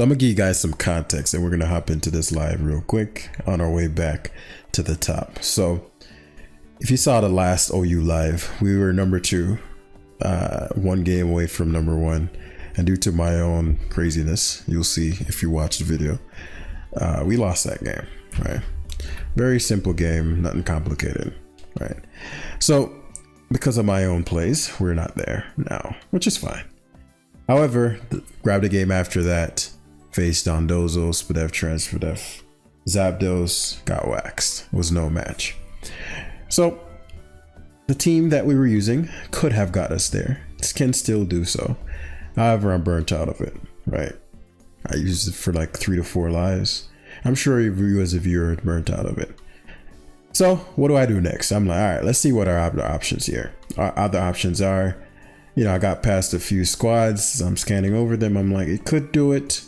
So I'm gonna give you guys some context, and we're gonna hop into this live real quick on our way back to the top. So if you saw the last OU live, we were number 2, 1 game away from number 1, and due to my own craziness, you'll see if you watch the video, we lost that game, right? Very simple game, nothing complicated, right? So because of my own plays, we're not there now, which is fine. However, grabbed a game after that, faced Dondozo, Spadev, Transpadev, Zapdos, got waxed. Was no match. So the team that we were using could have got us there. Can still do so. However, I'm burnt out of it, right? I used it for like 3 to 4 lives. I'm sure you as a viewer are burnt out of it. So what do I do next? I'm like, all right, let's see what our other options here. Our other options are, you know, I got past a few squads. I'm scanning over them. I'm like, it could do it,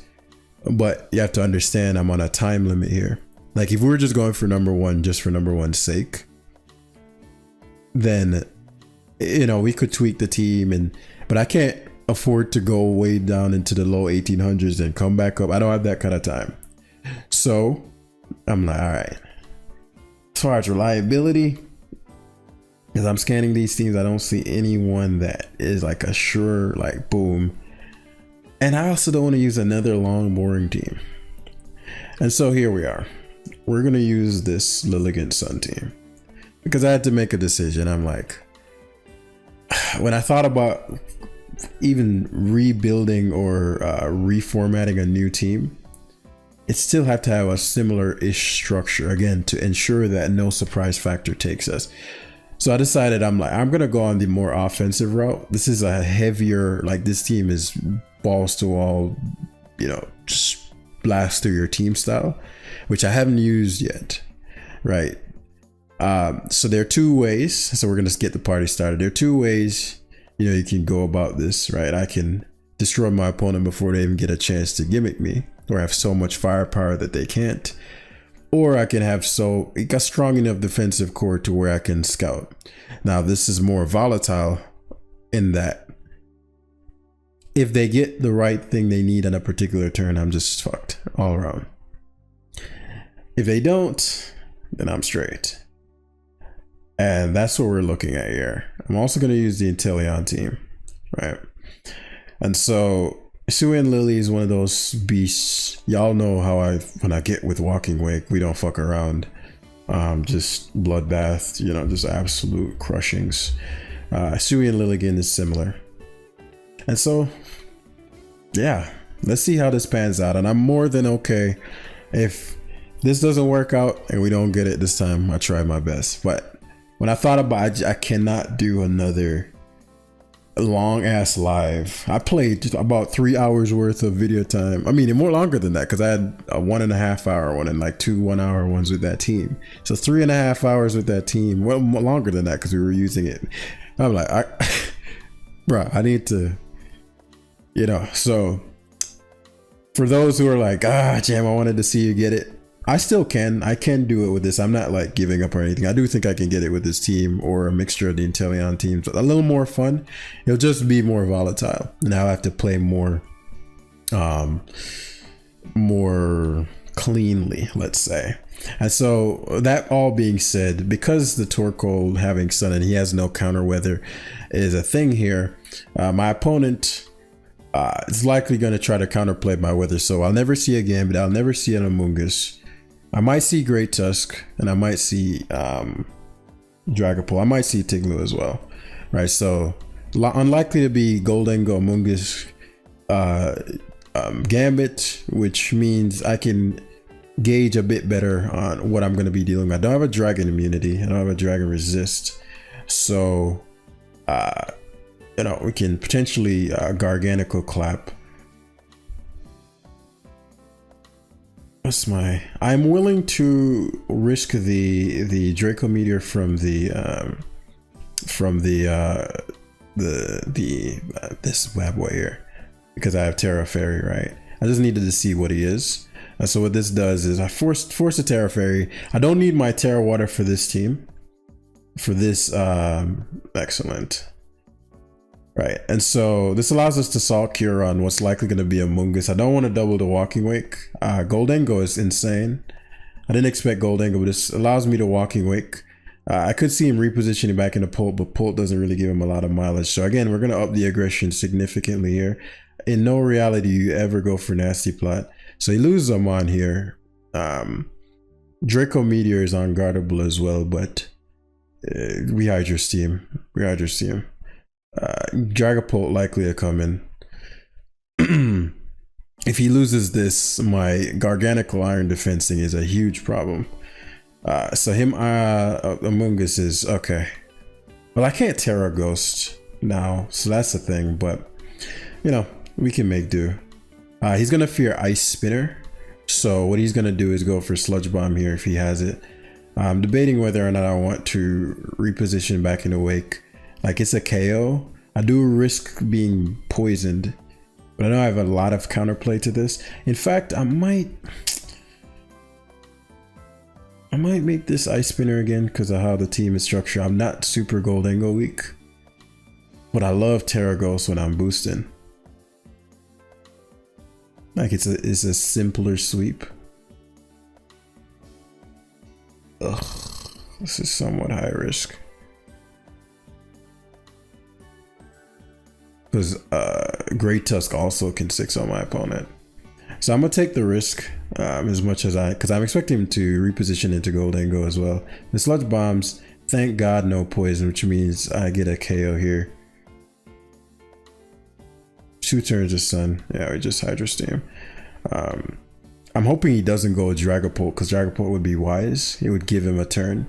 but you have to understand I'm on a time limit here. Like if we were just going for number 1, just for number 1's sake, then, you know, we could tweak the team, but I can't afford to go way down into the low 1800s and come back up. I don't have that kind of time. So I'm like, all right, as far as reliability, as I'm scanning these teams, I don't see anyone that is like a sure, like boom. And I also don't want to use another long, boring team. And so here we are. We're going to use this Lilligant Sun team because I had to make a decision. I'm like, when I thought about even rebuilding or reformatting a new team, it still have to have a similar-ish structure, again, to ensure that no surprise factor takes us. So I decided, I'm like, I'm gonna go on the more offensive route. This is a heavier, like this team is balls to wall, you know, just blast through your team style, which I haven't used yet, right? So there are 2 ways. So we're gonna get the party started. There are 2 ways, you know, you can go about this, right? I can destroy my opponent before they even get a chance to gimmick me, or have so much firepower that they can't, or I can have a strong enough defensive core to where I can scout. Now this is more volatile in that if they get the right thing they need on a particular turn, I'm just fucked all around. If they don't, then I'm straight. And that's what we're looking at here. I'm also going to use the Inteleon team, right? And so Sui and Lily is one of those beasts. Y'all know how when I get with Walking Wake, we don't fuck around. Just bloodbath, you know, just absolute crushings. Sui and Lilligan is similar. And so, yeah, let's see how this pans out. And I'm more than okay if this doesn't work out and we don't get it this time. I tried my best. But when I thought about it, I cannot do another long ass live. I played just about 3 hours worth of video time. I mean, more longer than that, because I had a 1.5 hour one and like 2 1-hour ones with that team. So 3.5 hours with that team. Well, longer than that because we were using it. I'm like, bro, I need to, you know. So for those who are like, Jam, I wanted to see you get it, I still can. I can do it with this. I'm not like giving up or anything. I do think I can get it with this team or a mixture of the Inteleon teams. A little more fun. It'll just be more volatile. And I'll have to play more cleanly, let's say. And so that all being said, because the Torkoal having Sun and he has no counter weather is a thing here, my opponent is likely going to try to counterplay my weather. So I'll never see a Gambit. I'll never see an Amoonguss. I might see Great Tusk, and I might see Dragapult. I might see Tiglu as well, right? So unlikely to be Goldengo, Amoonguss, Gambit, which means I can gauge a bit better on what I'm going to be dealing with. I don't have a Dragon immunity. I don't have a Dragon resist. So, you know, we can potentially Garganical Clap. What's I'm willing to risk the Draco Meteor from this bad boy here, because I have Terra Fairy, right? I just needed to see what he is. And so what this does is I force a Terra Fairy. I don't need my Terra Water for this team. For this, excellent. Right, and so this allows us to salt cure on what's likely going to be a Mungus. I don't want to double the walking wake. Goldengo is insane. I didn't expect Goldengo, but this allows me to walking wake. I could see him repositioning back into Pult, but Pult doesn't really give him a lot of mileage. So again, we're going to up the aggression significantly here. In no reality you ever go for Nasty Plot. So he loses them on here. Draco Meteor is unguardable as well, but we hide your steam. We hide your steam. Dragapult likely to come in. If he loses this, my Garganical Iron defensing is a huge problem. So him Among Us is okay. Well, I can't Terra Ghost now, so that's the thing, but you know, we can make do. He's gonna fear Ice Spinner, so what he's gonna do is go for Sludge Bomb here if he has it. I'm debating whether or not I want to reposition back into Wake. Like, it's a KO. I do risk being poisoned, but I know I have a lot of counterplay to this. In fact, I might make this Ice Spinner again because of how the team is structured. I'm not super Goldengo weak, but I love Terra Ghost when I'm boosting. Like, it's a simpler sweep. Ugh, this is somewhat high risk. Because Great Tusk also can 6 on my opponent. So I'm gonna take the risk as much as because I'm expecting him to reposition into Goldengo as well. The Sludge Bombs, thank God no poison, which means I get a KO here. 2 turns of Sun. Yeah, we just Hydro Steam. I'm hoping he doesn't go Dragapult because Dragapult would be wise. It would give him a turn.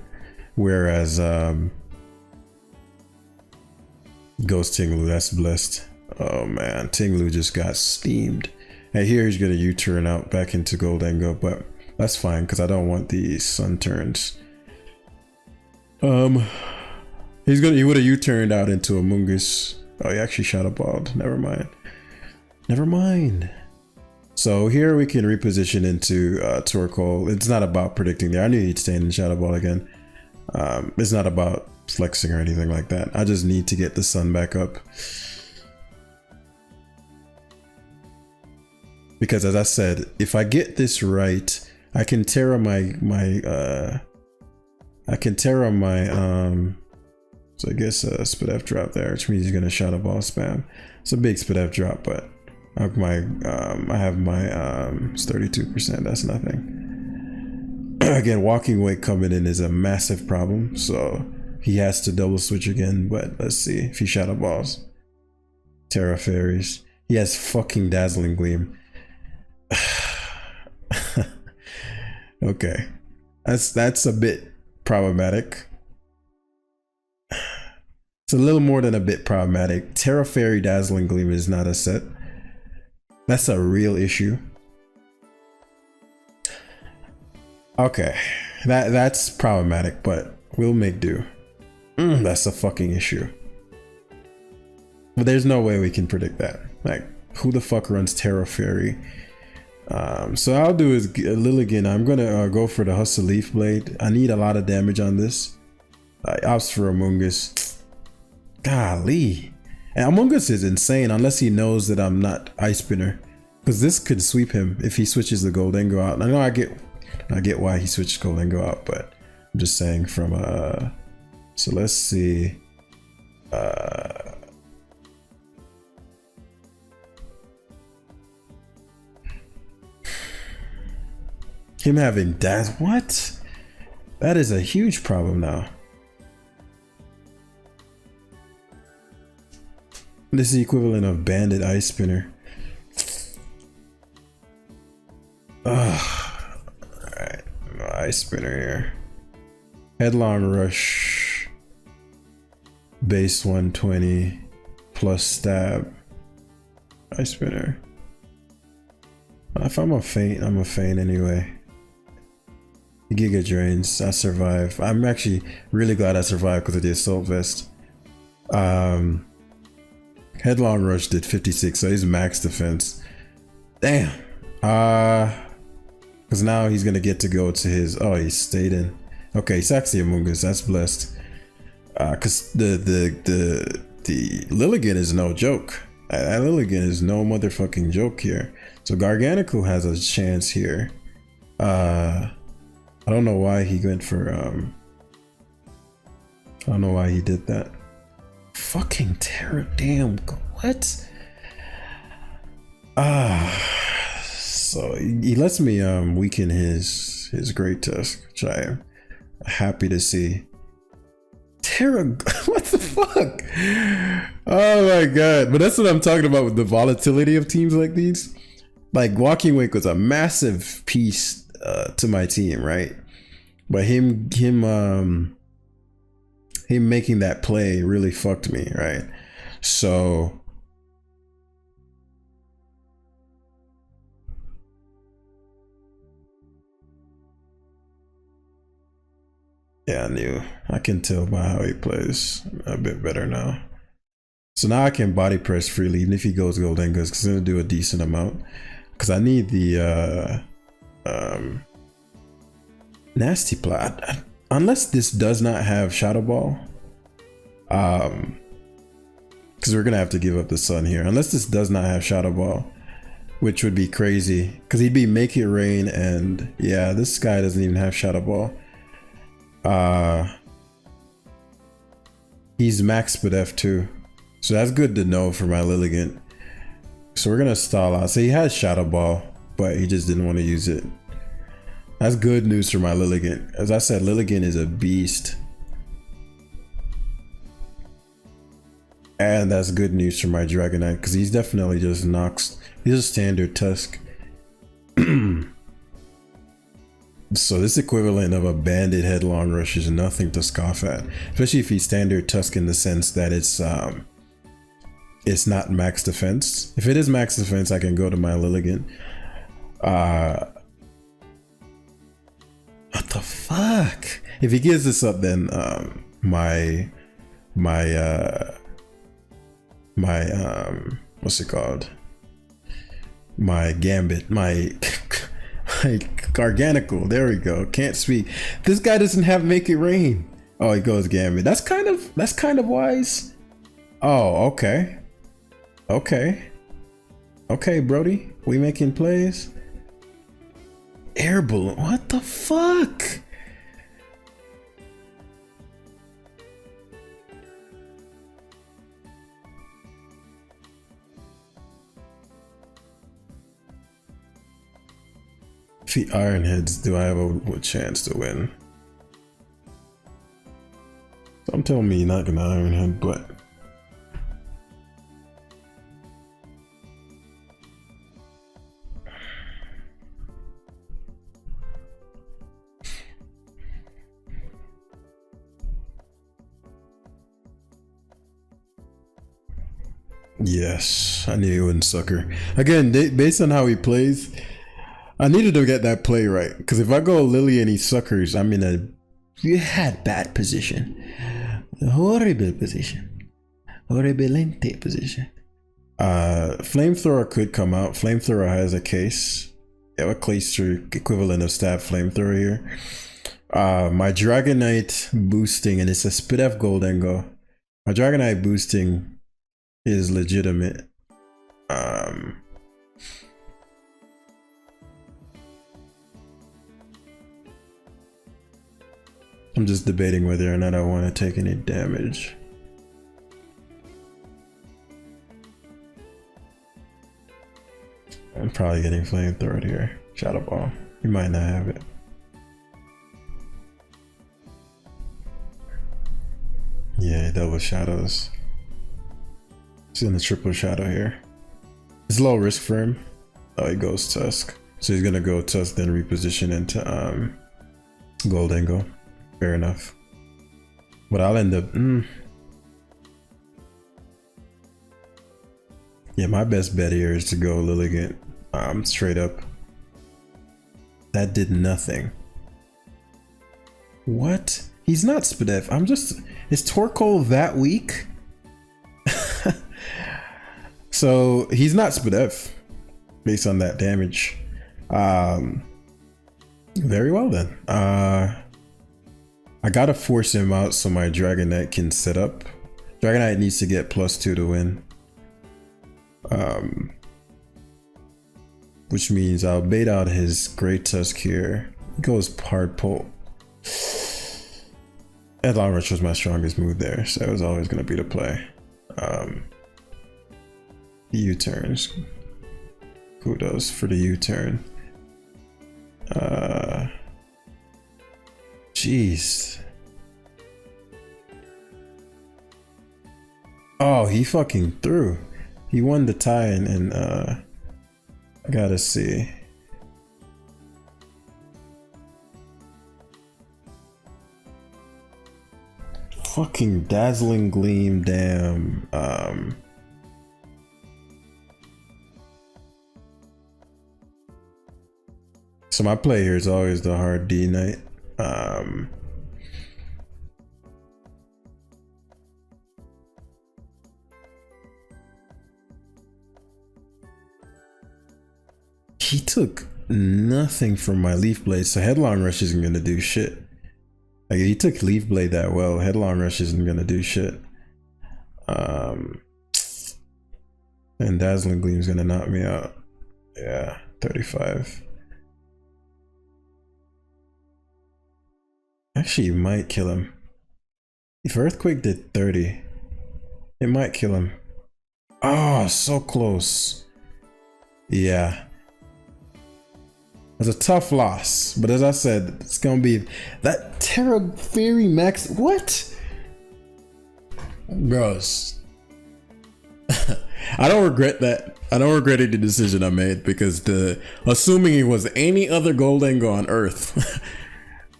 Whereas Ghost Tinglu, that's blessed. Oh man, Tinglu just got steamed. And here he's gonna U-turn out back into Goldengo, but that's fine because I don't want these Sun turns. He would have U-turned out into a Mungus. Oh, he actually Shadow Balled. Never mind. Never mind. So here we can reposition into Torkoal. It's not about predicting there. I knew he'd stay in Shadow Ball again. It's not about flexing or anything like that. I just need to get the Sun back up. Because as I said, if I get this right, I can Terra so I guess Spit F drop there, which means he's gonna Shadow Ball spam. It's a big Spit F drop, but I have my it's 32%, that's nothing. Again, Walking Wake coming in is a massive problem, so he has to double switch again, but let's see if he Shadow Balls. Terra Fairies. He has fucking Dazzling Gleam. Okay. That's a bit problematic. It's a little more than a bit problematic. Terra Fairy Dazzling Gleam is not a set. That's a real issue. Okay, that's problematic, but we'll make do. That's a fucking issue. But there's no way we can predict that. Like, who the fuck runs Terra Fairy? So I'll do is Lilligant. I'm gonna go for the Hustle Leaf Blade. I need a lot of damage on this. I opt for Among Us. Golly. And Among Us is insane unless he knows that I'm not Ice Spinner, because this could sweep him if he switches the Goldengo out. I know I get why he switched Goldengo out, but I'm just saying from so let's see. Him having Daz, what? That is a huge problem now. This is the equivalent of Bandit Ice Spinner. Alright, Ice Spinner here. Headlong Rush. Base 120 plus stab. Ice Spinner. If I'm a feint, I'm a feint anyway. Giga Drains, I survive. I'm actually really glad I survived because of the Assault Vest. Headlong Rush did 56, so he's max defense. Damn. Because now he's gonna get to go to his. Oh, he stayed in. Okay, he's actually Among Us. That's blessed. Because the the Lilligan is no joke. Lilligan is no motherfucking joke here. So Garganical has a chance here. I don't know why he went for I don't know why he did that. Fucking terror, damn, what? So he lets me weaken his Great Tusk, which I am happy to see. Terra, what the fuck? Oh my god. But that's what I'm talking about with the volatility of teams like these. Like Walking Wake was a massive piece to my team, right? But him making that play really fucked me, right? So yeah, I can tell by how he plays a bit better now. So now I can body press freely, even if he goes Golden Gus, because I'm gonna do a decent amount. Because I need the nasty plot. Unless this does not have Shadow Ball. Because we're gonna have to give up the sun here. Unless this does not have Shadow Ball, which would be crazy. Because he'd be Make It Rain, and yeah, this guy doesn't even have Shadow Ball. He's max Spadef too, so that's good to know for my Lilligant. So we're gonna stall out. So he has Shadow Ball, but he just didn't want to use it. That's good news for my Lilligant. As I said, Lilligant is a beast, and that's good news for my Dragonite because he's definitely just knocks. He's a standard Tusk. So this equivalent of a Bandit Headlong Rush is nothing to scoff at, especially if he's standard Tusk in the sense that it's not max defense. If it is max defense, I can go to my Lilligant. What the fuck? If he gives this up, then my what's it called? My Gambit, my Garganical, there we go. Can't speak. This guy doesn't have Make It Rain. Oh, he goes Gambit. That's kind of wise. Oh, okay. Okay, Brody, we making plays. Air balloon, what the fuck? If he Ironheads, do I have a chance to win? Some tell me you're not gonna Ironhead, but yes, I knew he wouldn't sucker. Again, based on how he plays, I needed to get that play right. Because if I go Lily and he suckers, I'm in a bad position. Horrible position. Horribilente position. Flamethrower could come out. Flamethrower has a case. You have a Clayster equivalent of Stab Flamethrower here. My Dragonite boosting, and it's a Spidef Goldengo. My Dragonite boosting is legitimate. I'm just debating whether or not I want to take any damage. I'm probably getting Flamethrower here. Shadow Ball. He might not have it. Yeah, double shadows. He's in the triple shadow here. It's low risk for him. Oh, he goes Tusk. So he's gonna go Tusk, then reposition into Goldengo. Fair enough. But I'll end up yeah, my best bet here is to go Lilligant straight up. That did nothing. What? He's not Spadef. I'm just, is Torkoal that weak? So he's not Spadef based on that damage. Very well then. I gotta force him out so my Dragonite can set up. Dragonite needs to get +2 to win. Which means I'll bait out his Great Tusk here. He goes hard pull. Headlong Rush was my strongest move there, so it was always going to be the play. U-turns. Kudos for the U-turn. Jeez. Oh, he fucking threw. He won the tie and I gotta see. Fucking Dazzling Gleam, damn. So my play here is always the hard D Knight. He took nothing from my Leaf Blade, so Headlong Rush isn't gonna do shit. Like, he took Leaf Blade that well, Headlong Rush isn't gonna do shit. And Dazzling Gleam is gonna knock me out. Yeah, 35. Actually, you might kill him. If Earthquake did 30, it might kill him. Oh, so close. Yeah. It's a tough loss, but as I said, it's gonna be that Terra Fairy Max. What? Bros. I don't regret that. I don't regret any decision I made, because assuming it was any other Gold Angle on Earth,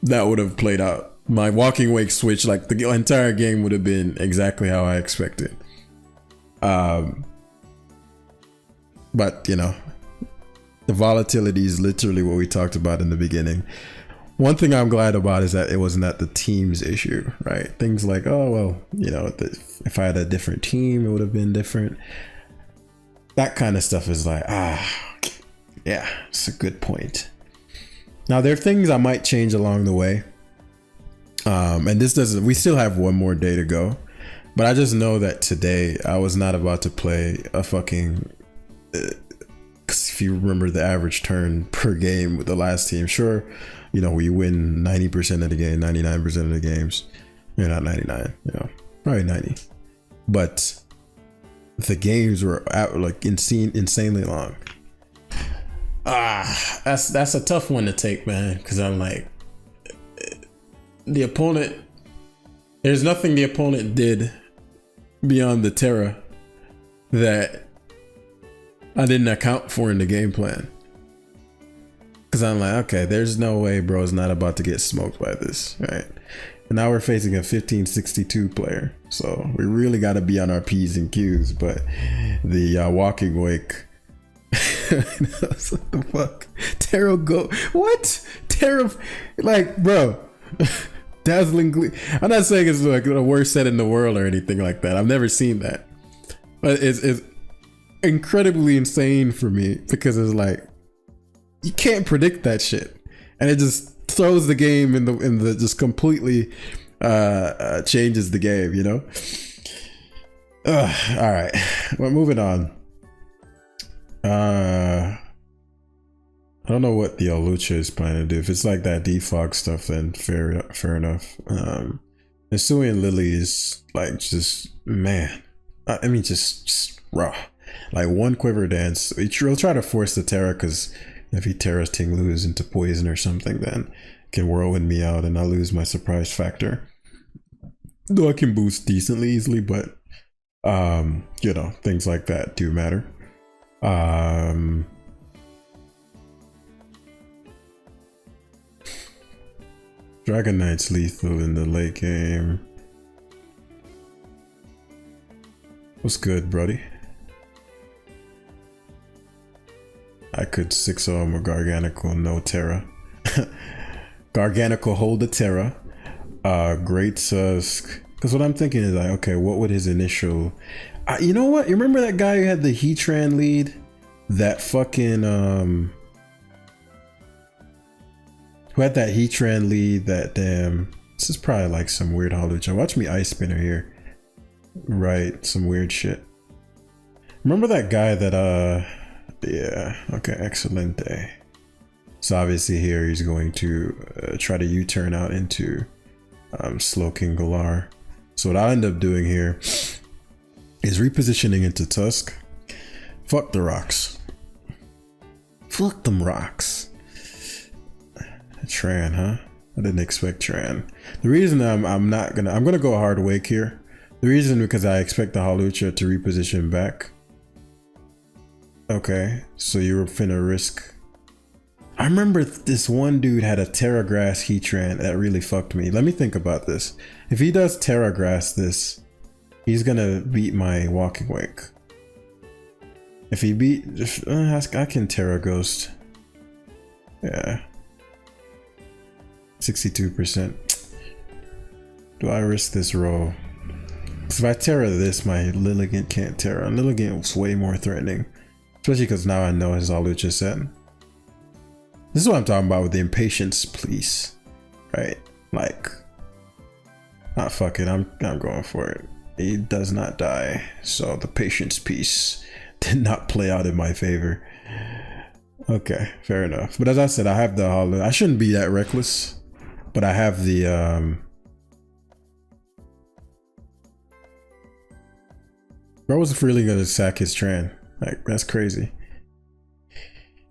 that would have played out. My Walking Wake switch, like the entire game would have been exactly how I expected. But you know, the volatility is literally what we talked about in the beginning. One thing I'm glad about is that it wasn't at the team's issue, right? Things like, oh, well, you know, if I had a different team, it would have been different. That kind of stuff is like, yeah, it's a good point. Now, there are things I might change along the way. And this doesn't, we still have one more day to go. But I just know that today I was not about to play a fucking... Because if you remember the average turn per game with the last team, sure, you know, we win 90% of the game, 99% of the games. You're not 99, you know, probably 90. But the games were like insanely long. That's a tough one to take, man, because I'm like, the opponent, there's nothing the opponent did beyond the Terra that I didn't account for in the game plan. Because I'm like, okay, there's no way bro's not about to get smoked by this, right? And now we're facing a 1562 player, so we really got to be on our P's and Q's. But the Walking Wake, what the fuck? Terra go, what? Terra, like, bro, Dazzling Gleam. I'm not saying it's like the worst set in the world or anything like that. I've never seen that, but it's incredibly insane for me, because it's like, you can't predict that shit, and it just throws the game in the just completely changes the game, you know. All right, we're moving on. I don't know what the Lucha is planning to do. If it's like that defog stuff, then fair enough. Hisui and Lily is like, just, man, I mean, just raw. Like, one Quiver Dance, he'll try to force the Terra, because if he Terras Tinglu's into poison or something, then it can whirlwind me out and I'll lose my surprise factor. Though I can boost decently easily, but you know, things like that do matter. Dragon Knight's lethal in the late game. What's good, brody? I could 6-0 him with Garganical, no Terra. Garganical, hold the Terra. Great Tusk. Because what I'm thinking is like, okay, what would his initial... you know what? You remember that guy who had the Heatran lead? That fucking... who had that Heatran lead, that damn... This is probably like some weird Holucha. Watch me Ice Spinner here. write some weird shit. Remember that guy that yeah, okay, excellent day. So obviously here he's going to try to U-turn out into Slow King Galar. So what I'll end up doing here is repositioning into Tusk. Fuck the rocks. Fuck them rocks. Tran, huh? I didn't expect Tran. The reason I'm gonna go hard wake here. The reason because I expect the Hawlucha to reposition back. Okay, so you were finna risk. I remember this one dude had a Terra Grass Heatran that really fucked me. Let me think about this. If he does Terra Grass this, he's gonna beat my Walking Wake. If he beat, I can Terra Ghost. Yeah. 62%. Do I risk this roll? Because if I Terra this, my Lilligant can't Terra. And Lilligant was way more threatening. Especially because now I know his Hawlucha set. This is what I'm talking about with the impatience, please. Right? Like, fuck it, I'm going for it. He does not die. So the patience piece did not play out in my favor. Okay, fair enough. But as I said, I have the Hawlucha. I shouldn't be that reckless. But I have the bro was really gonna sack his Tran. Like, that's crazy.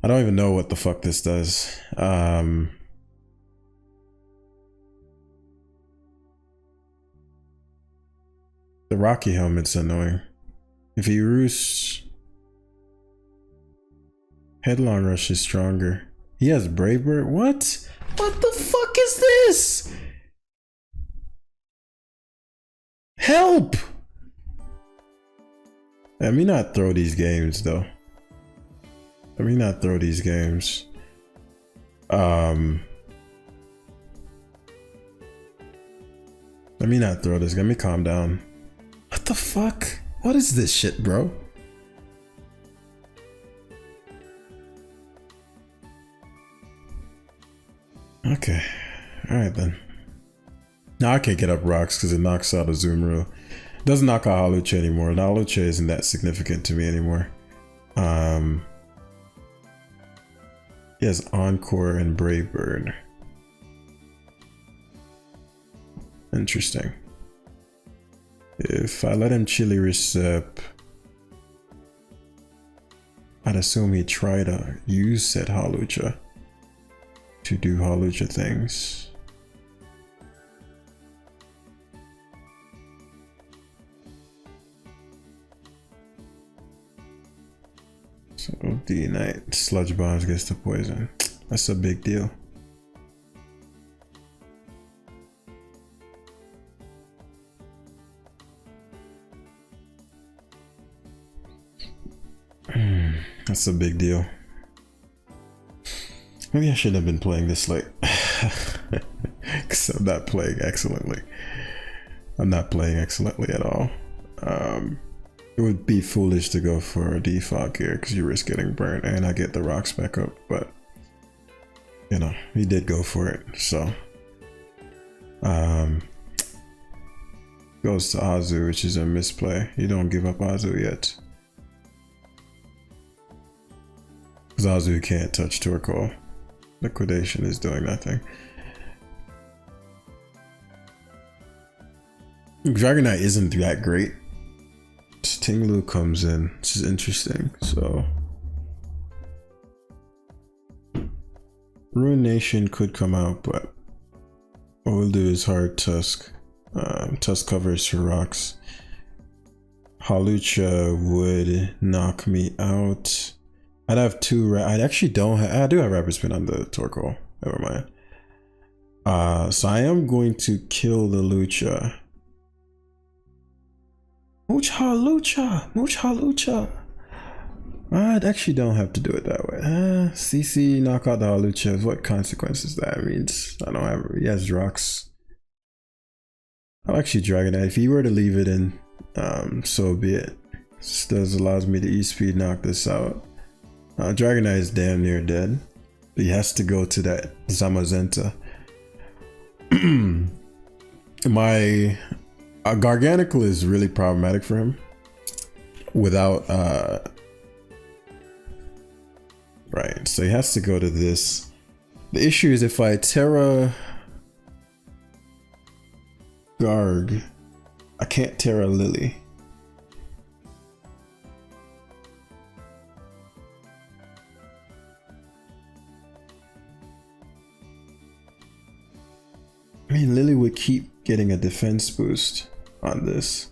I don't even know what the fuck this does. The Rocky Helmet's annoying. If he roosts, Headlong Rush is stronger. He has Brave Bird? What? What the fuck is this? Help! Let me not throw these games though. Let me not throw these games. Let me not throw this. Let me calm down. What the fuck? What is this shit, bro? Okay. Alright then. Now I can't get up rocks because it knocks out a Zoom It doesn't knock out Hawlucha anymore. The Hawlucha isn't that significant to me anymore. He has Encore and Brave Bird. Interesting. If I let him Chili Recep, I'd assume he'd try to use said Hawlucha to do Hawlucha things. So the Night Sludge Bombs gets the poison. That's a big deal. That's a big deal. Maybe I shouldn't have been playing this late. Because I'm not playing excellently. I'm not playing excellently at all. It would be foolish to go for a defog here because you risk getting burnt and I get the rocks back up, but you know, he did go for it. So goes to Azu, which is a misplay. You don't give up Azu yet. Because Azu can't touch Torkoal. Liquidation is doing nothing. Dragonite isn't that great. Tinglu comes in. This is interesting. So Ruination could come out, but what we'll do is hard Tusk. Tusk covers for rocks. Hawlucha would knock me out. I'd have two. I actually don't have. I do have Rapid Spin on the Torkoal. Never mind. So I am going to kill the Lucha. Mooch Hawlucha! Mooch Hawlucha! I actually don't have to do it that way. CC knock out the Hawlucha. What consequences that means? I don't have. He has rocks. I'll actually Dragonite. If he were to leave it in, so be it. This does allows me to E-speed knock this out. Dragonite is damn near dead. But he has to go to that Zamazenta. My Garganical is really problematic for him without right, so he has to go to this. The issue is if I Terra Garg, I can't Terra Lily. I mean, Lily would keep getting a defense boost on this.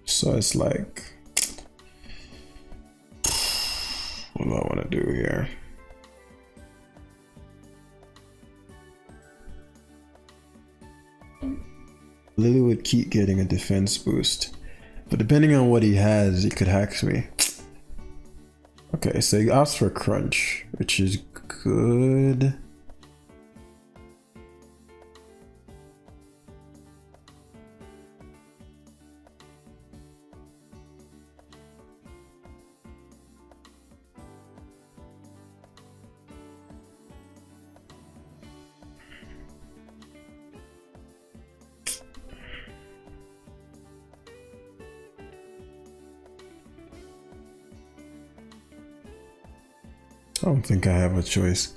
So it's like, what do I want to do here? Lily would keep getting a defense boost, but depending on what he has, he could hack me. Okay, so he asked for crunch, which is good. I don't think I have a choice.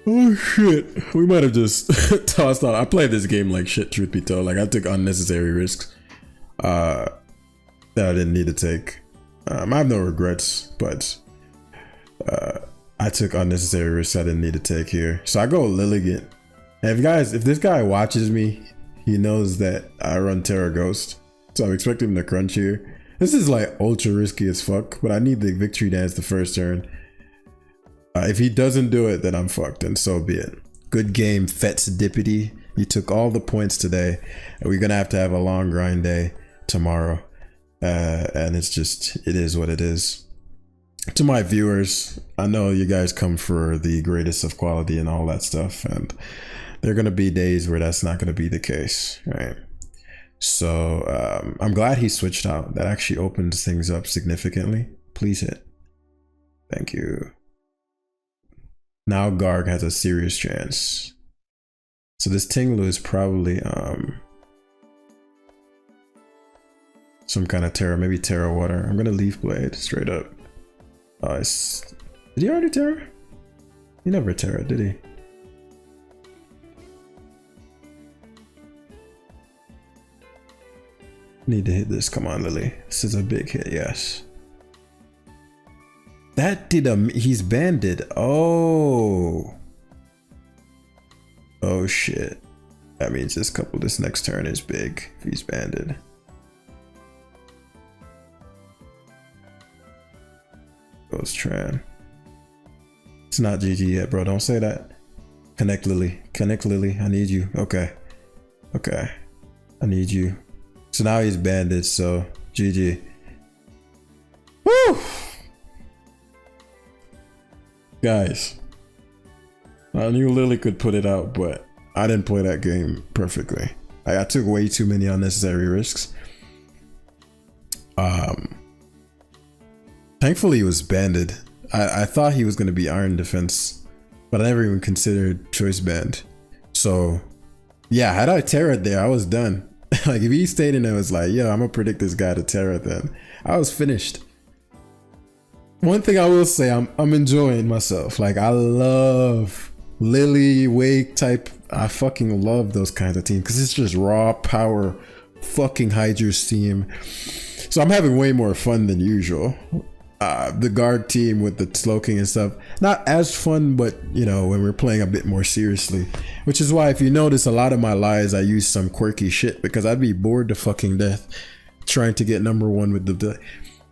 Oh shit, we might have just tossed out. I played this game like shit, truth be told. Like I took unnecessary risks that I didn't need to take. I have no regrets, but I took unnecessary risks I didn't need to take here. So I go Lilligant. And if this guy watches me, he knows that I run Terra Ghost. So I'm expecting him to crunch here. This is like ultra risky as fuck, but I need the victory dance the first turn. If he doesn't do it, then I'm fucked, and so be it. Good game, Fetz Dippity. You took all the points today, and we're gonna have to have a long grind day tomorrow. And it's just, it is what it is. To my viewers, I know you guys come for the greatest of quality and all that stuff, and there are gonna be days where that's not gonna be the case, right? So I'm glad he switched out. That actually opens things up significantly. Please hit. Thank you. Now Garg has a serious chance. So this Tinglu is probably some kind of Terra, maybe Terra Water. I'm gonna Leaf Blade straight up. Did he already Terra? He never Terra, did he? Need to hit this. Come on, Lily. This is a big hit. Yes. That did he's banded. Oh. Oh shit. That means this next turn is big if he's banded. Goes Tran. It's not GG yet, bro. Don't say that. Connect Lily. Connect Lily. I need you. Okay. Okay. I need you. So now he's banded, so GG. Woo! Guys, I knew Lily could put it out, but I didn't play that game perfectly. I took way too many unnecessary risks. Thankfully he was banded. I thought he was going to be Iron Defense, but I never even considered Choice Band. So yeah, had I Terra there, I was done. Like if he stayed in there was like, yo, I'm gonna predict this guy to Terra, then I was finished. One thing I will say, I'm enjoying myself. Like I love Lily, Wake type. I fucking love those kinds of teams because it's just raw power fucking Hydra team. So I'm having way more fun than usual. The guard team with the Slowking and stuff, not as fun, but you know, when we're playing a bit more seriously, which is why if you notice a lot of my lies, I use some quirky shit because I'd be bored to fucking death trying to get #1 with the,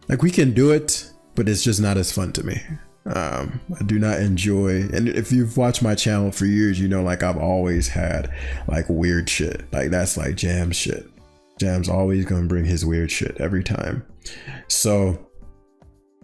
like we can do it, but it's just not as fun to me. I do not enjoy, and if you've watched my channel for years, you know, like I've always had like weird shit. Like that's like Jam shit. Jam's always gonna bring his weird shit every time. So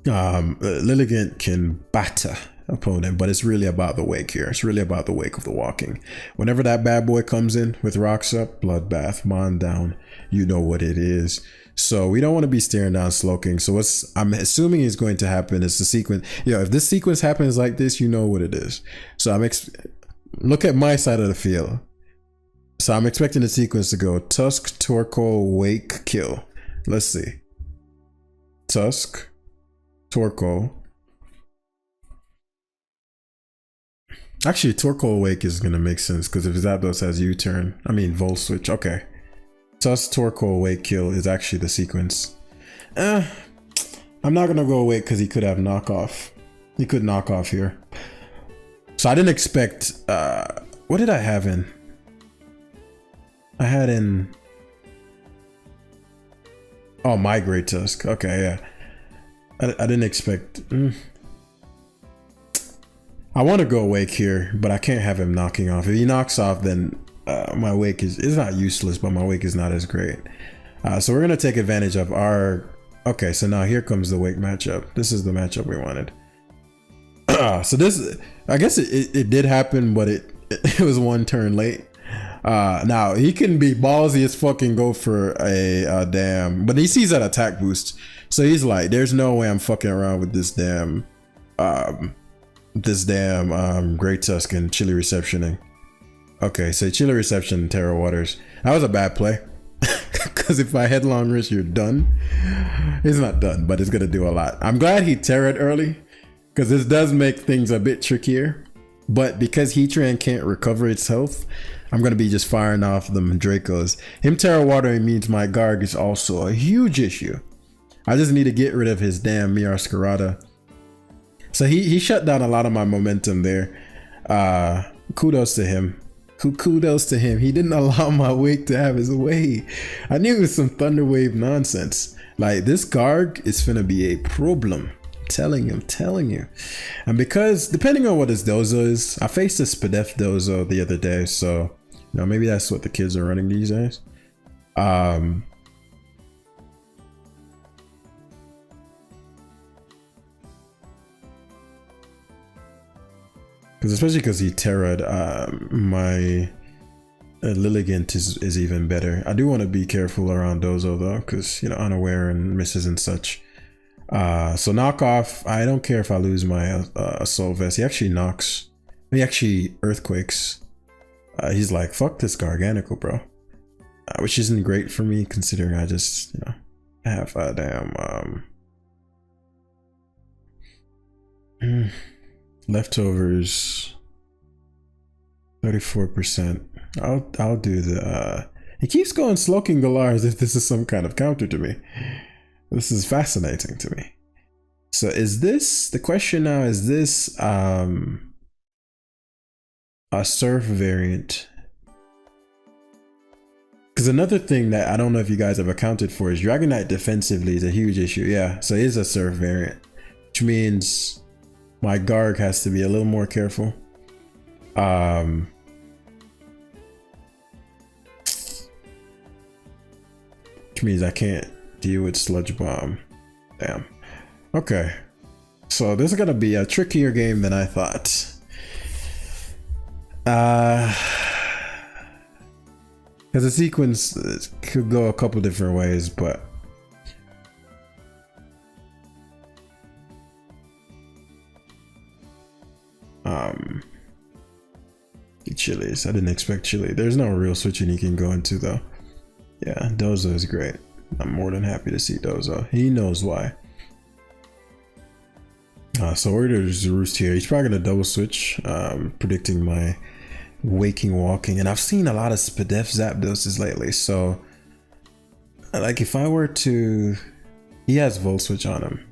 Lilligant can batter opponent, but it's really about the wake here. It's really about the wake of the walking. Whenever that bad boy comes in with rocks up, bloodbath, mon down, you know what it is. So we don't want to be staring down Slowking. So what's I'm assuming is going to happen is the sequence. Yeah, if this sequence happens like this, you know what it is. So look at my side of the field. So I'm expecting the sequence to go Tusk, Torkoal, Wake, Kill. Let's see. Tusk, Torkoal. Actually, Torkoal Wake is gonna make sense because if Zapdos has U-turn, I mean Volt Switch. Okay. Tusk, Torkoal, Wake, Kill is actually the sequence. I'm not gonna go Wake because he could have knockoff. He could knock off here. So I didn't expect. What did I have in? I had in. Oh, Migrate Tusk. Okay, yeah. I didn't expect. I want to go Wake here, but I can't have him knocking off. If he knocks off, then my Wake is not useless, but my Wake is not as great. So we're gonna take advantage of our. Okay, so now here comes the Wake matchup. This is the matchup we wanted. So this, I guess it did happen, but it was one turn late. Now he can be ballsy as fucking go for a damn, but he sees that attack boost, so he's like, "There's no way I'm fucking around with this damn, Great Tusk and Chilly Receptioning." Okay, so Chilly Reception, Terra Waters. That was a bad play, because if I headlong risk, you're done. It's not done, but it's gonna do a lot. I'm glad he Terra'd early, because this does make things a bit trickier. But because Heatran can't recover its health, I'm going to be just firing off them Dracos. Him Terra Watering means my Garg is also a huge issue. I just need to get rid of his damn Miarskirata. So he shut down a lot of my momentum there. Kudos to him. Kudos to him. He didn't allow my Wake to have his way. I knew it was some Thunder Wave nonsense. Like, this Garg is finna be a problem. I'm telling you. And because depending on what his dozo is, I faced a Spadef dozo the other day, so you know, maybe that's what the kids are running these days. Because especially because he Terra'd, my Lilligant is even better. I do want to be careful around dozo though, because you know, unaware and misses and such. So knockoff, I don't care if I lose my Assault Vest. He actually knocks. He actually Earthquakes. He's like, fuck this Garganical, bro. Which isn't great for me considering I just, you know, have a damn leftovers 34%. I'll do the he keeps going Slowking Galar as if this is some kind of counter to me. This is fascinating to me. So is this, the question now, is this a Surf variant? Because another thing that I don't know if you guys have accounted for is Dragonite defensively is a huge issue. Yeah, so it is a Surf variant, which means my Garg has to be a little more careful. Which means I can't deal with Sludge Bomb. Damn. Okay. So this is gonna be a trickier game than I thought. Because the sequence could go a couple different ways, but Chili's. I didn't expect Chili. There's no real switching he can go into though. Yeah, Dozo is great. I'm more than happy to see Dozo. He knows why. So there's Roost here. He's probably gonna double switch, predicting my Waking Walking. And I've seen a lot of Spadef Zapdoses lately. So like if I were to, he has Volt Switch on him.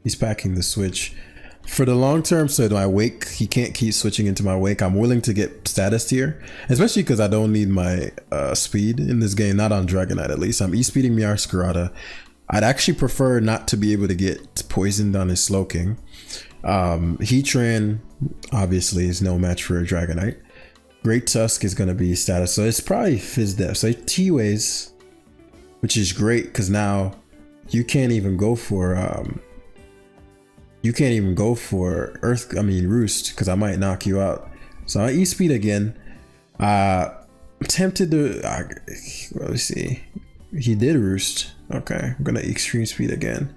He's packing the switch. For the long term, so my Wake, he can't keep switching into my Wake. I'm willing to get status tier, especially because I don't need my speed in this game, not on Dragonite at least. I'm e-speeding Miarskirata. I'd actually prefer not to be able to get poisoned on his Slowking. Heatran obviously is no match for a Dragonite. Great Tusk is going to be status, so it's probably Fizz Def. So T-Ways, which is great because now you can't even go for Roost because I might knock you out. So I e-speed again. Tempted to let me see. He did Roost. Okay, I'm gonna extreme speed again.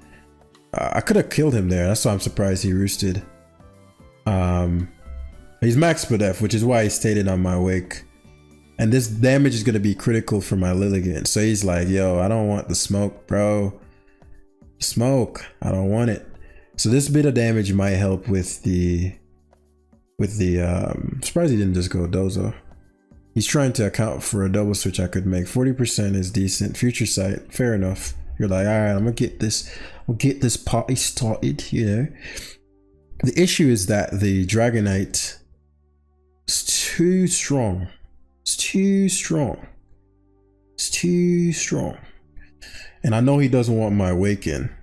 I could have killed him there. That's why I'm surprised he roosted. He's max Spadef, which is why he stayed in on my Wake. And this damage is going to be critical for my Lilligant. So he's like, yo, I don't want the smoke, bro. Smoke. I don't want it. So this bit of damage might help with the I'm surprised he didn't just go Dozo. He's trying to account for a double switch I could make. 40% is decent. Future sight, fair enough. You're like, all right, I'm gonna get this. We'll get this party started, you know. The issue is that the Dragonite is too strong. It's too strong. It's too strong. And I know he doesn't want my Awaken.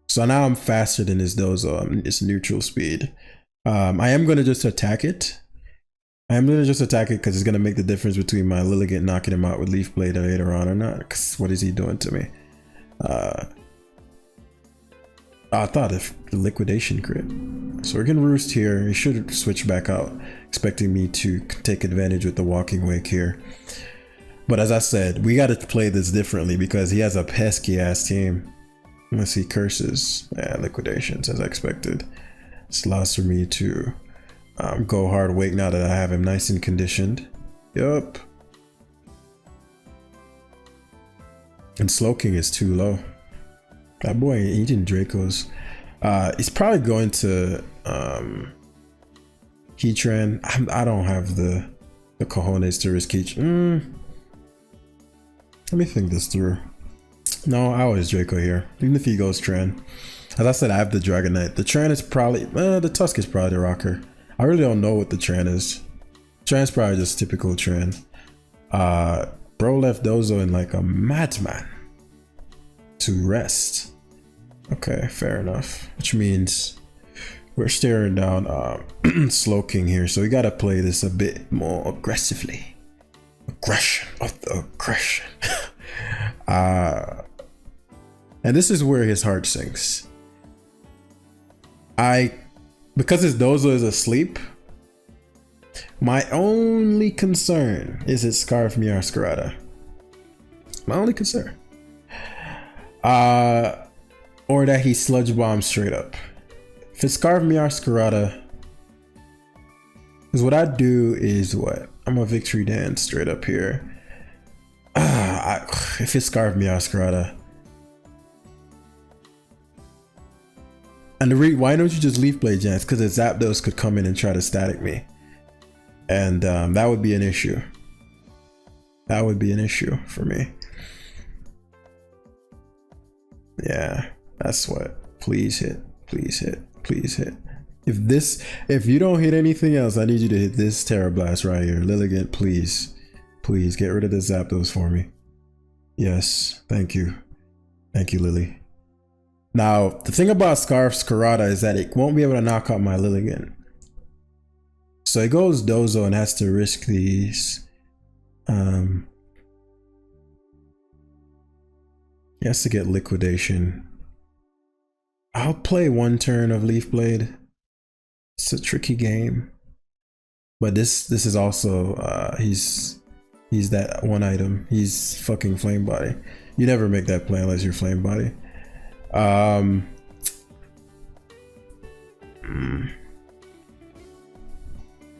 So now I'm faster than his Dozo. It's neutral speed. I am going to just attack it. I am going to just attack it because it's going to make the difference between my Lilligant knocking him out with Leaf Blade later on or not. Because what is he doing to me? I thought if the liquidation crit. So we're going to roost here. He should switch back out, expecting me to take advantage with the Walking Wake here. But as I said, we got to play this differently because he has a pesky ass team. Unless he curses. Yeah, liquidations as I expected. This allows for me to go hard wake now that I have him nice and conditioned. Yup. And Slowking is too low. That boy ain't eating Dracos. He's probably going to Heatran. I don't have the cojones to risk Heatran. Let me think this through. No, I always Draco here. Even if he goes Tran. As I said, I have the Dragonite. The Tran is probably, the Tusk is probably the rocker. I really don't know what the Tran is. Tran's probably just typical Tran. Bro left Dozo in like a madman to rest. Okay, fair enough. Which means we're staring down Slowking here. So we gotta play this a bit more aggressively. Aggression of the aggression. And this is where his heart sinks. Because his Dozo is asleep, my only concern is his Scarf Meowscarada. My only concern. Or that he Sludge Bombs straight up. If it's Scarf Meowscarada, because what I do is what? I'm a Victory Dance straight up here. If it's Scarf Meowscarada. And why don't you just Leaf Blade Jance? Because a Zapdos could come in and try to static me. And that would be an issue. That would be an issue for me. Yeah, that's what. Please hit. Please hit. Please hit. If you don't hit anything else, I need you to hit this Terra Blast right here. Lilligant, please. Please get rid of the Zapdos for me. Yes, thank you. Thank you, Lily. Now, the thing about Scarf's Karada is that it won't be able to knock out my Lilligant. So it goes Dozo and has to risk these. He has to get liquidation. I'll play one turn of Leaf Blade. It's a tricky game. But this is also he's that one item. He's fucking Flame Body. You never make that play unless you're Flame Body.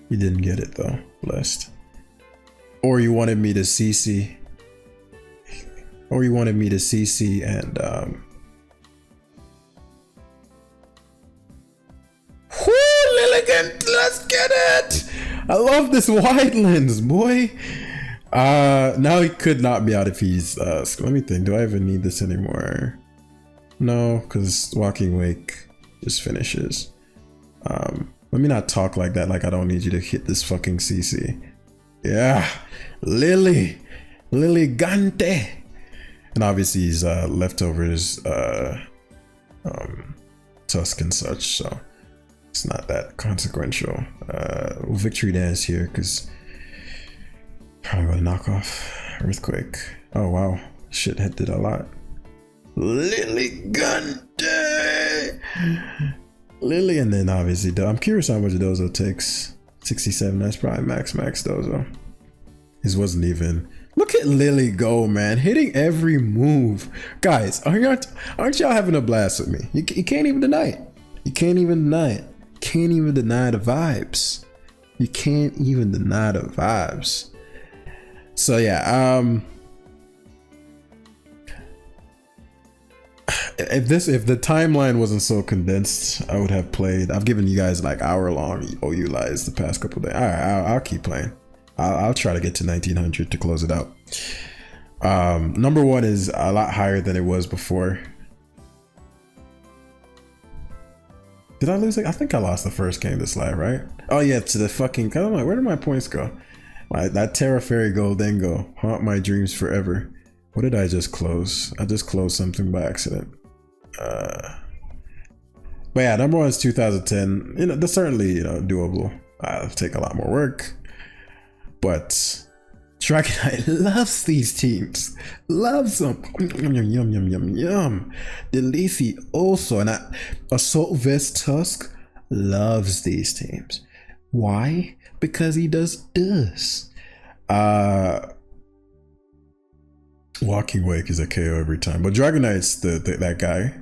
You didn't get it though, blessed. Or you wanted me to CC. Or you wanted me to CC and whoo, Lilligant, let's get it! I love this wide lens, boy. Now he could knock me out if he's let me think, do I even need this anymore? No, because Walking Wake just finishes. Let me not talk like that, like I don't need you to hit this fucking CC. Yeah, Lilligante. And obviously he's leftovers Tusk and such, so it's not that consequential. Victory Dance here, because probably gonna knock off Earthquake. Oh wow, shit did a lot. Lilligante! Lily, and then obviously I'm curious how much Dozo takes. 67, that's probably max Dozo. His wasn't even. Look at Lily go, man, hitting every move. Guys, aren't y'all having a blast with me? You can't even deny it. You can't even deny it. Can't even deny the vibes. You can't even deny the vibes. So yeah, if the timeline wasn't so condensed, I would have played. I've given you guys like hour-long OU lies the past couple days. All right, I'll keep playing. I'll try to get to 1900 to close it out. Number one is a lot higher than it was before. Did I lose it? I think I lost the first game this live, right? Oh yeah, to the fucking. I'm like, where did my points go? That Terra Fairy Goldengo haunt my dreams forever. What did I just close? I just closed something by accident. But yeah, number one is 2010. You know, that's certainly doable. It'll take a lot more work, but Dragonite loves these teams. Loves them. Yum yum yum yum yum yum. Delisi also, and Assault Vest Tusk loves these teams. Why? Because he does this. Walking Wake is a KO every time, but Dragonite's that guy.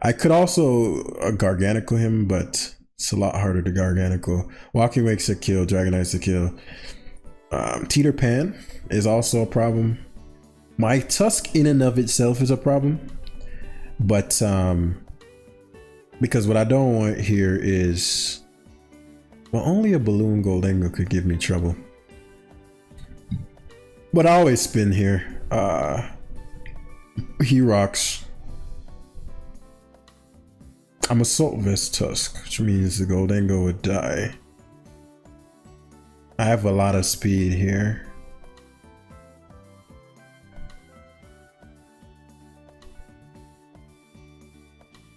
I could also Garganical him, but it's a lot harder to Garganical. Walking Wake's a kill, Dragonite's a kill. Teeter Pan is also a problem. My Tusk in and of itself is a problem, but because what I don't want here is, well, only a Balloon Goldengo could give me trouble. But I always spin here. He rocks. I'm Assault Vest Tusk, which means the Goldengo would die. I have a lot of speed here.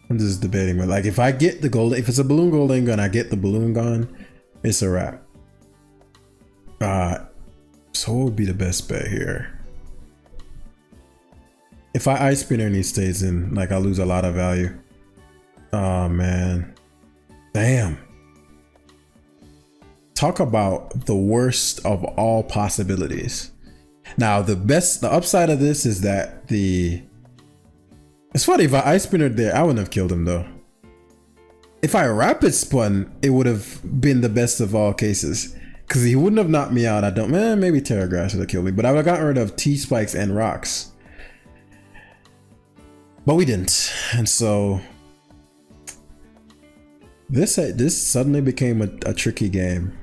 I'm just debating, but like if I get the gold, if it's a Balloon Goldengo and I get the balloon gone, it's a wrap. So what would be the best bet here? If I Ice Spinner and he stays in, like I lose a lot of value. Oh man. Damn. Talk about the worst of all possibilities. Now the upside of this is that it's funny, if I Ice Spinner there, I wouldn't have killed him though. If I Rapid Spun, it would have been the best of all cases. Because he wouldn't have knocked me out. Maybe Terra Grass would have killed me, but I would have gotten rid of T-Spikes and Rocks. But we didn't. And so this suddenly became a tricky game.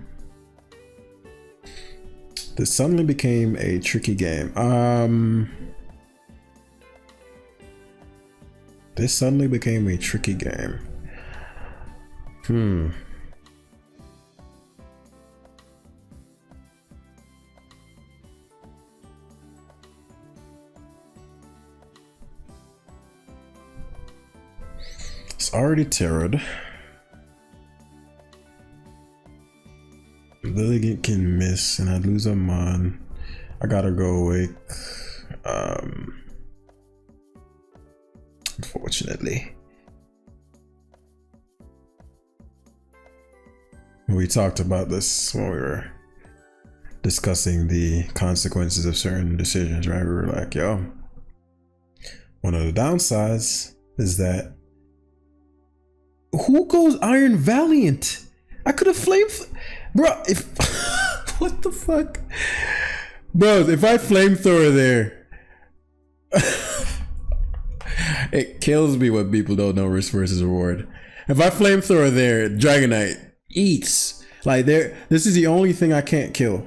This suddenly became a tricky game. This suddenly became a tricky game. It's already terrored. Lilligant can miss and I'd lose a Mon. I gotta go awake. Unfortunately. We talked about this when we were discussing the consequences of certain decisions, right? We were like, yo, one of the downsides is that who goes Iron Valiant? I could have bro, if what the fuck? Bro, if I flamethrower there, it kills me when people don't know risk versus reward. If I flamethrower there, Dragonite eats. Like this is the only thing I can't kill.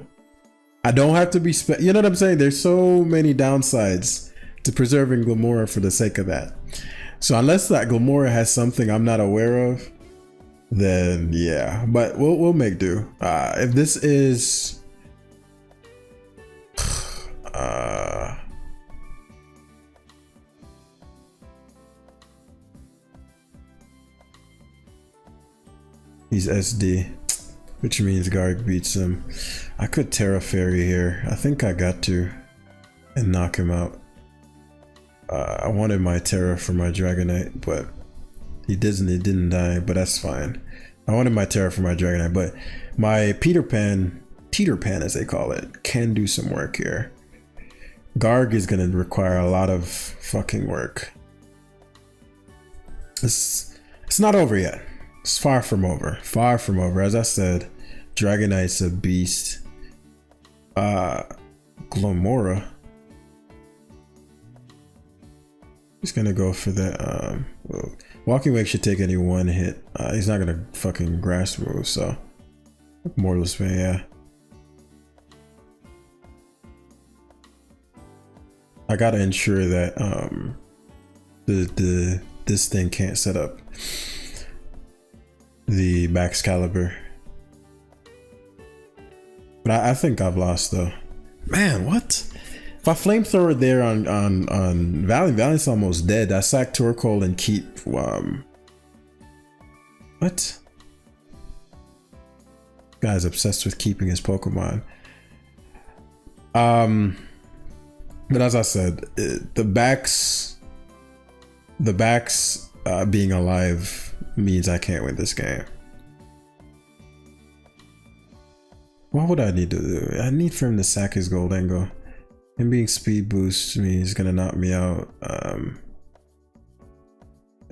I don't have to be you know what I'm saying? There's so many downsides to preserving Glamora for the sake of that. So unless that Glamora has something I'm not aware of, then yeah. But we'll make do. If this is he's SD, which means Garg beats him. I could Terra Fairy here. I think I got to, and knock him out. I wanted my Terra for my Dragonite, but it didn't die, but that's fine. I wanted my Terra for my Dragonite, but my Teeter Pan as they call it, can do some work here. Garg is gonna require a lot of fucking work. It's not over yet. It's far from over. Far from over. As I said, Dragonite's a beast. Glomora. He's gonna go for that. Walking Wake should take any one hit. He's not gonna fucking grass move, so Mortal's Bane, yeah. I gotta ensure that this thing can't set up the Excalibur. But I think I've lost though. Man, what? If I flamethrower there on Valiant, Valiant's almost dead. I sack Torkoal and keep what? Guy's obsessed with keeping his Pokemon. But as I said, the backs being alive means I can't win this game. What would I need to do? I need for him to sack his Goldengo. Him being speed boost means he's gonna knock me out.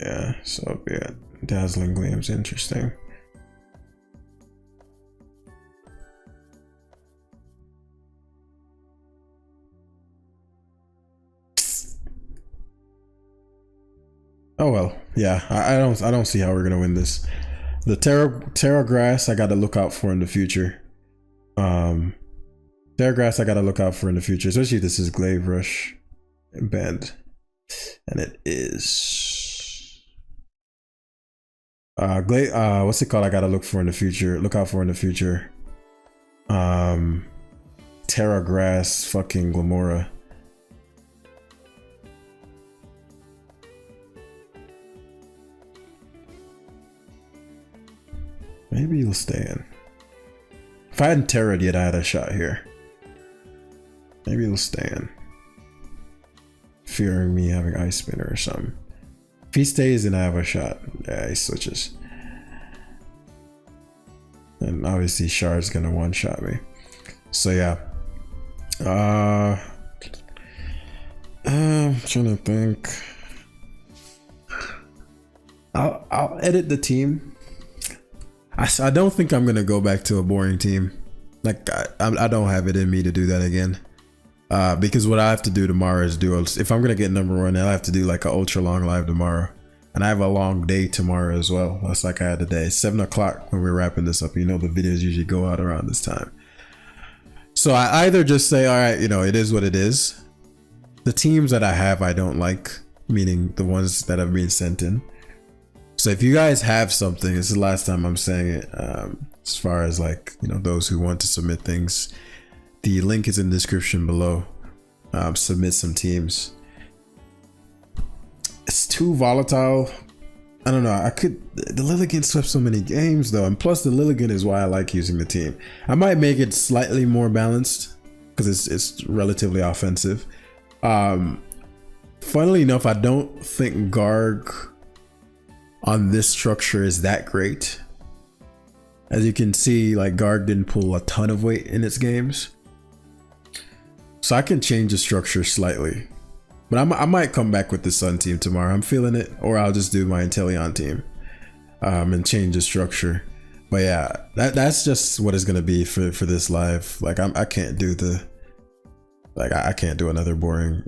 Yeah, so yeah, Dazzling Gleam's interesting. Oh well, yeah. I don't see how we're gonna win this. The Terra Grass I gotta look out for in the future. Terra Grass I gotta look out for in the future, especially if this is Glaive Rush and Bend, and it is what's it called? I gotta look for in the future. Look out for in the future. Terra Grass, fucking Glomora. Maybe he'll stay in. If I hadn't terrored yet, I had a shot here. Maybe he'll stay in. Fearing me having Ice Spinner or something. If he stays in, I have a shot. Yeah, he switches. And obviously Shard's gonna one-shot me. So yeah. I'm trying to think. I'll edit the team. I don't think I'm gonna go back to a boring team. Like I don't have it in me to do that again. Because what I have to do tomorrow is if I'm gonna get #1, I'll have to do like an ultra long live tomorrow, and I have a long day tomorrow as well. That's like I had today. It's 7 o'clock when we're wrapping this up. You know the videos usually go out around this time. So I either just say, all right, you know, it is what it is. The teams that I have I don't like, meaning the ones that have been sent in. So if you guys have something, this is the last time I'm saying it, as far as like, you know, those who want to submit things, the link is in the description below. Submit some teams. It's too volatile. I don't know. The Lilligant swept so many games though. And plus the Lilligant is why I like using the team. I might make it slightly more balanced because it's relatively offensive. Funnily enough, I don't think Garg on this structure is that great. As you can see, like Garg didn't pull a ton of weight in its games. So I can change the structure slightly. But I might come back with the Sun team tomorrow. I'm feeling it. Or I'll just do my Inteleon team and change the structure. But yeah, that's just what it's gonna be for this live. Like I can't do I can't do another boring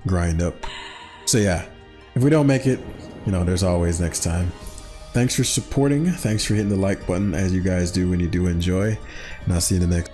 grind up. So yeah, if we don't make it, you know, there's always next time. Thanks for supporting. Thanks for hitting the like button as you guys do when you do enjoy. And I'll see you in the next.